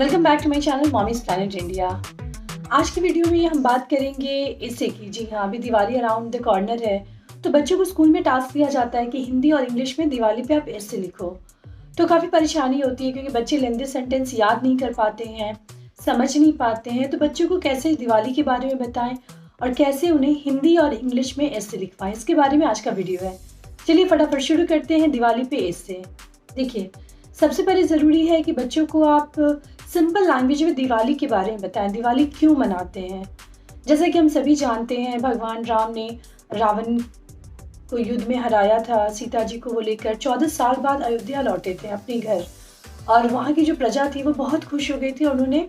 Welcome back to my channel mommy's planet India. आज की video में हम बात करेंगे इससे कि जी हाँ, अभी दिवाली अराउंड द कॉर्नर है, तो बच्चों को स्कूल में टास्क दिया जाता है कि हिंदी और इंग्लिश में दिवाली पे आप ऐसे लिखो। तो काफ़ी परेशानी होती है क्योंकि बच्चे लेंदी सेंटेंस याद नहीं कर पाते हैं, समझ नहीं पाते हैं। तो बच्चों को कैसे दिवाली के बारे में बताएं और कैसे उन्हें हिंदी और इंग्लिश में ऐसे लिखवाएं, इसके बारे में आज का वीडियो है। चलिए फटाफट शुरू करते हैं दिवाली पे ऐसे। देखिए, सबसे पहले ज़रूरी है कि बच्चों को आप सिंपल लैंग्वेज में दिवाली के बारे में बताएं, दिवाली क्यों मनाते हैं। जैसा कि हम सभी जानते हैं, भगवान राम ने रावण को युद्ध में हराया था, सीता जी को वो लेकर 14 साल बाद अयोध्या लौटे थे अपने घर, और वहाँ की जो प्रजा थी वो बहुत खुश हो गई थी और उन्होंने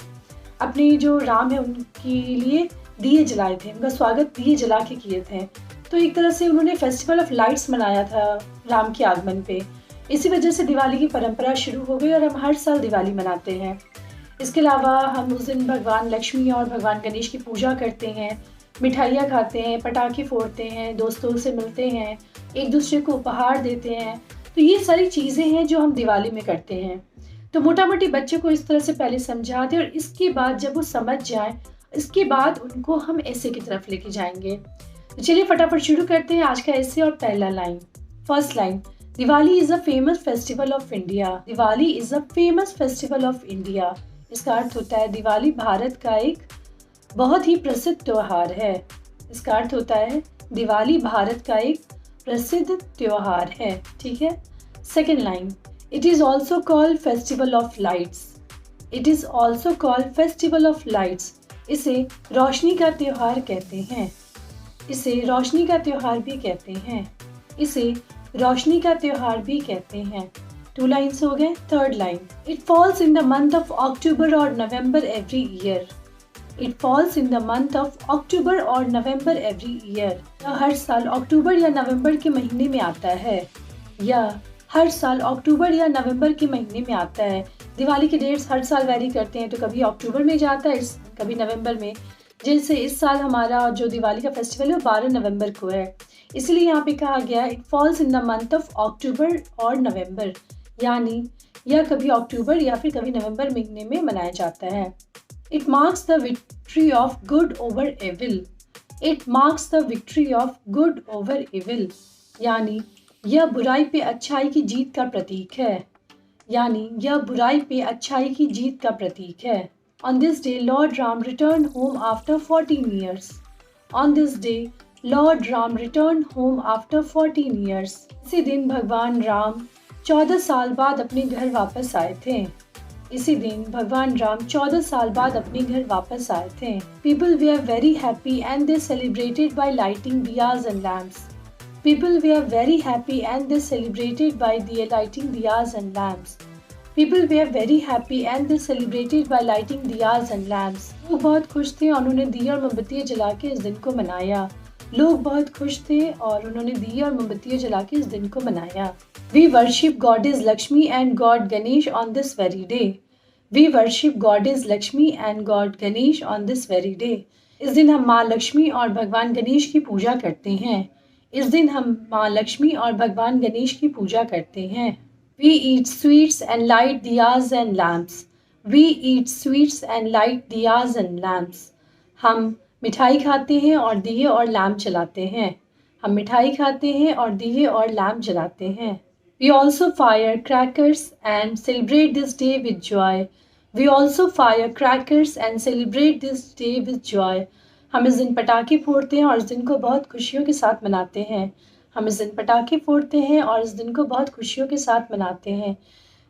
अपने जो राम है उनके लिए दिए जलाए थे, उनका स्वागत दिए जला के किए थे। तो एक तरह से उन्होंने फेस्टिवल ऑफ लाइट्स मनाया था राम के आगमन पे। इसी वजह से दिवाली की परंपरा शुरू हो गई और हम हर साल दिवाली मनाते हैं। इसके अलावा हम उस दिन भगवान लक्ष्मी और भगवान गणेश की पूजा करते हैं, मिठाइयाँ खाते हैं, पटाखे फोड़ते हैं, दोस्तों से मिलते हैं, एक दूसरे को उपहार देते हैं। तो ये सारी चीज़ें हैं जो हम दिवाली में करते हैं। तो मोटा मोटी बच्चे को इस तरह से पहले समझा दें और इसके बाद जब वो समझ जाए, इसके बाद उनको हम ऐसे की तरफ लेके जाएंगे। तो चलिए फटाफट शुरू करते हैं आज का ऐसे। और पहला line, first line, Diwali is a famous festival of India. Diwali is a famous festival of India. इसका अर्थ होता है दिवाली भारत का एक बहुत ही प्रसिद्ध त्योहार है। इसका अर्थ होता है दिवाली भारत का एक प्रसिद्ध त्योहार है। ठीक है। Second line, it is also called festival of lights. It is also called festival of lights. इसे रोशनी का त्योहार कहते हैं। इसे रोशनी का त्योहार भी कहते हैं। इसे रोशनी का त्योहार भी कहते हैं। 2 लाइन्स हो गए। Third line, it falls in the month of October और November every year. It falls in the month of October और नवंबर एवरी ईयर। हर साल अक्टूबर या नवंबर के महीने में आता है, या हर साल अक्टूबर या नवंबर के महीने में आता है। दिवाली के डेट्स हर साल वैरी करते हैं, तो कभी अक्टूबर में जाता है, कभी नवंबर में। जैसे इस साल हमारा जो दिवाली का फेस्टिवल है वो 12 नवंबर को है, इसलिए यहाँ पे कहा गया it falls in the month of October और नवंबर, यानी या कभी अक्टूबर या फिर कभी नवंबर महीने में मनाया जाता है। It marks the victory of good over evil. It marks the victory of good over evil, यानी यह बुराई पे अच्छाई की जीत का प्रतीक है। यानी यह बुराई पे अच्छाई की जीत का प्रतीक है। On this day, Lord Ram returned home after 14 years. On this day, Lord Ram returned home after 14 years. इसी दिन भगवान राम 14 साल बाद अपने घर वापस आए थे। इसी दिन भगवान राम 14 साल बाद अपने घर वापस आए थे। People were very happy and they celebrated by lighting diyas and lamps. People were very happy and they celebrated by lighting diyas and lamps. People were very happy and they celebrated by lighting diyas and lamps. लोग बहुत खुश थे और उन्होंने दिए और मोमबत्तियाँ जला के इस दिन को मनाया। लोग बहुत खुश थे और उन्होंने दिए और मोमबत्तियाँ जला के इस दिन को मनाया। We worship Goddess Lakshmi and God Ganesh on this very day. We worship Goddess Lakshmi and God Ganesh on this very day. इस दिन हम माँ लक्ष्मी और भगवान गणेश की पूजा करते हैं। इस दिन हम माँ लक्ष्मी और भगवान गणेश की पूजा करते हैं। We eat sweets and light diyas and lamps. We eat sweets and light diyas and lamps. हम मिठाई खाते हैं और दिए और लैम्प जलाते हैं। हम मिठाई खाते हैं और दिए और लैम्प जलाते हैं। We also fire crackers and celebrate this day with joy. We also fire crackers and celebrate this day with joy. हम इस दिन पटाखे फोड़ते हैं और इस दिन को बहुत खुशियों के साथ मनाते हैं। हम इस दिन पटाखे फोड़ते हैं और इस दिन को बहुत खुशियों के साथ मनाते हैं।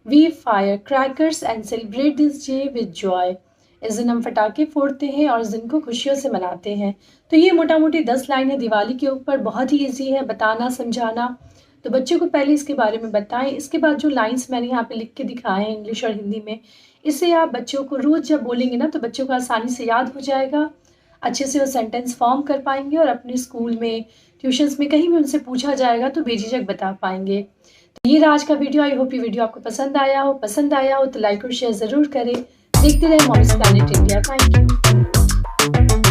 We fire crackers and celebrate this day with joy. इस दिन हम पटाखे फोड़ते हैं और इस दिन को खुशियों से मनाते हैं। तो ये मोटा मोटी 10 लाइन है दिवाली के ऊपर। बहुत ही ईजी है बताना समझाना, तो बच्चों को पहले इसके बारे में बताएं। इसके बाद जो लाइन्स मैंने यहाँ पे लिख के दिखाए हैं इंग्लिश और हिंदी में, इससे आप बच्चों को रोज़ जब बोलेंगे ना तो बच्चों को आसानी से याद हो जाएगा, अच्छे से वो सेंटेंस फॉर्म कर पाएंगे और अपने स्कूल में, ट्यूशन्स में कहीं भी उनसे पूछा जाएगा तो बेझिझक बता पाएंगे। तो ये रहा आज का वीडियो। आई होप ये वीडियो आपको पसंद आया हो तो लाइक और शेयर ज़रूर करें। देखते रहे mom's planet India. Thank you.